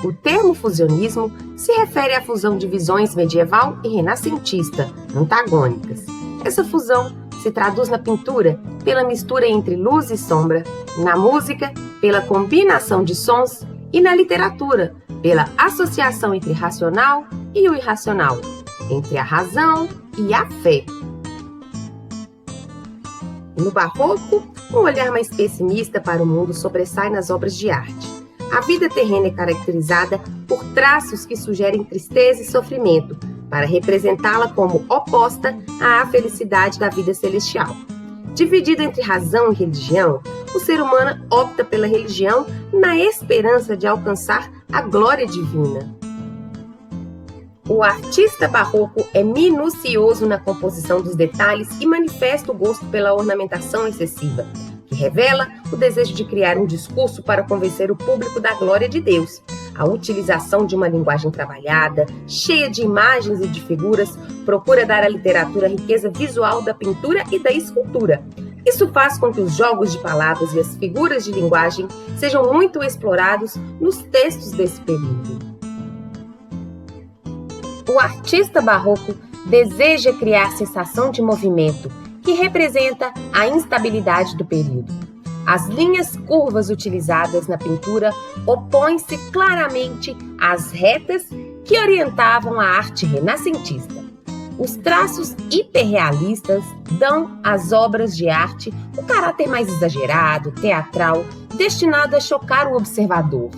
O termo fusionismo se refere à fusão de visões medieval e renascentista, antagônicas. Essa fusão se traduz na pintura pela mistura entre luz e sombra, na música pela combinação de sons e na literatura pela associação entre racional e o irracional, entre a razão e a fé. No Barroco, um olhar mais pessimista para o mundo sobressai nas obras de arte. A vida terrena é caracterizada por traços que sugerem tristeza e sofrimento, para representá-la como oposta à felicidade da vida celestial. Dividido entre razão e religião, o ser humano opta pela religião na esperança de alcançar a glória divina. O artista barroco é minucioso na composição dos detalhes e manifesta o gosto pela ornamentação excessiva, que revela o desejo de criar um discurso para convencer o público da glória de Deus. A utilização de uma linguagem trabalhada, cheia de imagens e de figuras, procura dar à literatura a riqueza visual da pintura e da escultura. Isso faz com que os jogos de palavras e as figuras de linguagem sejam muito explorados nos textos desse período. O artista barroco deseja criar sensação de movimento, que representa a instabilidade do período. As linhas curvas utilizadas na pintura opõem-se claramente às retas que orientavam a arte renascentista. Os traços hiperrealistas dão às obras de arte o caráter mais exagerado, teatral, destinado a chocar o observador.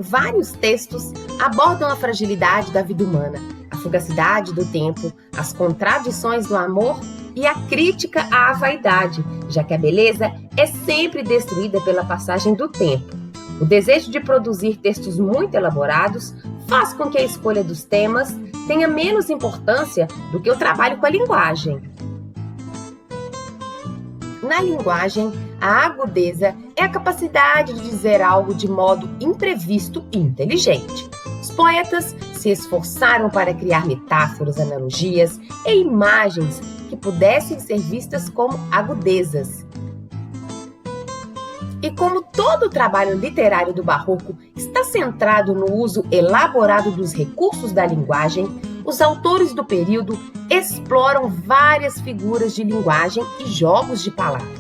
Vários textos abordam a fragilidade da vida humana, a fugacidade do tempo, as contradições do amor e a crítica à vaidade, já que a beleza é sempre destruída pela passagem do tempo. O desejo de produzir textos muito elaborados faz com que a escolha dos temas tenha menos importância do que o trabalho com a linguagem. Na linguagem, a agudeza é a capacidade de dizer algo de modo imprevisto e inteligente. Os poetas se esforçaram para criar metáforas, analogias e imagens que pudessem ser vistas como agudezas. E como todo o trabalho literário do Barroco está centrado no uso elaborado dos recursos da linguagem, os autores do período exploram várias figuras de linguagem e jogos de palavras.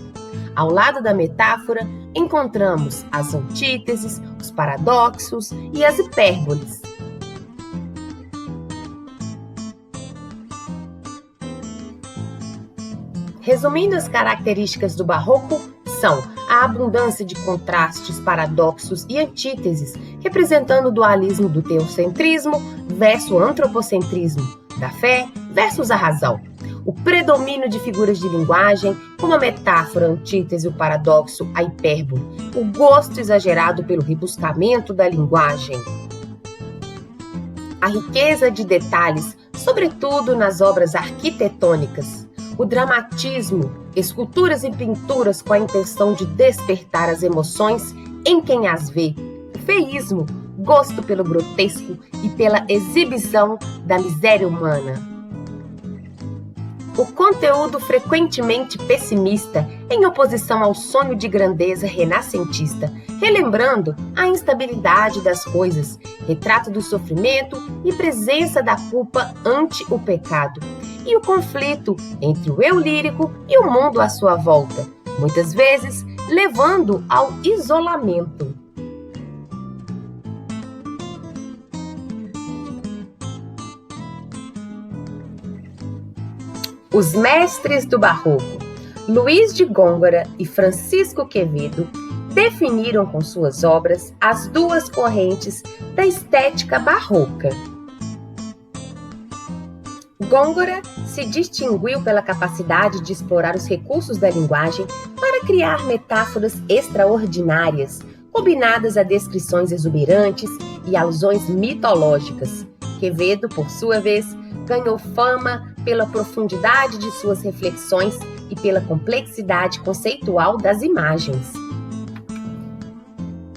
Ao lado da metáfora, encontramos as antíteses, os paradoxos e as hipérboles. Resumindo, as características do Barroco são a abundância de contrastes, paradoxos e antíteses, representando o dualismo do teocentrismo versus o antropocentrismo, da fé versus a razão. O predomínio de figuras de linguagem, como a metáfora, a antítese, o paradoxo, a hipérbole. O gosto exagerado pelo rebuscamento da linguagem. A riqueza de detalhes, sobretudo nas obras arquitetônicas. O dramatismo, esculturas e pinturas com a intenção de despertar as emoções em quem as vê. O feísmo, gosto pelo grotesco e pela exibição da miséria humana. O conteúdo frequentemente pessimista, em oposição ao sonho de grandeza renascentista, relembrando a instabilidade das coisas, retrato do sofrimento e presença da culpa ante o pecado, e o conflito entre o eu lírico e o mundo à sua volta, muitas vezes levando ao isolamento. Os mestres do Barroco, Luís de Góngora e Francisco Quevedo, definiram com suas obras as duas correntes da estética barroca. Góngora se distinguiu pela capacidade de explorar os recursos da linguagem para criar metáforas extraordinárias, combinadas a descrições exuberantes e alusões mitológicas. Quevedo, por sua vez, ganhou fama pela profundidade de suas reflexões e pela complexidade conceitual das imagens.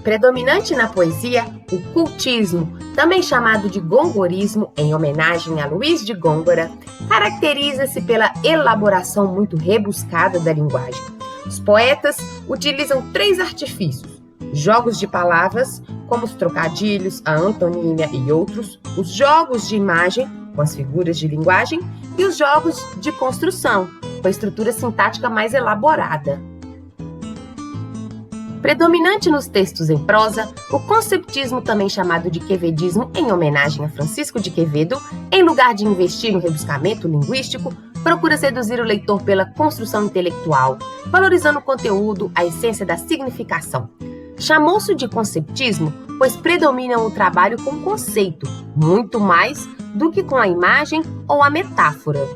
Predominante na poesia, o cultismo, também chamado de gongorismo, em homenagem a Luís de Góngora, caracteriza-se pela elaboração muito rebuscada da linguagem. Os poetas utilizam 3 artifícios: jogos de palavras, como os trocadilhos, a antonímia e outros, os jogos de imagem, com as figuras de linguagem, e os jogos de construção, com a estrutura sintática mais elaborada. Predominante nos textos em prosa, o conceptismo, também chamado de quevedismo, em homenagem a Francisco de Quevedo, em lugar de investir no rebuscamento linguístico, procura seduzir o leitor pela construção intelectual, valorizando o conteúdo, a essência da significação. Chamou-se de conceptismo, pois predominam o trabalho com conceito, muito mais do que com a imagem ou a metáfora.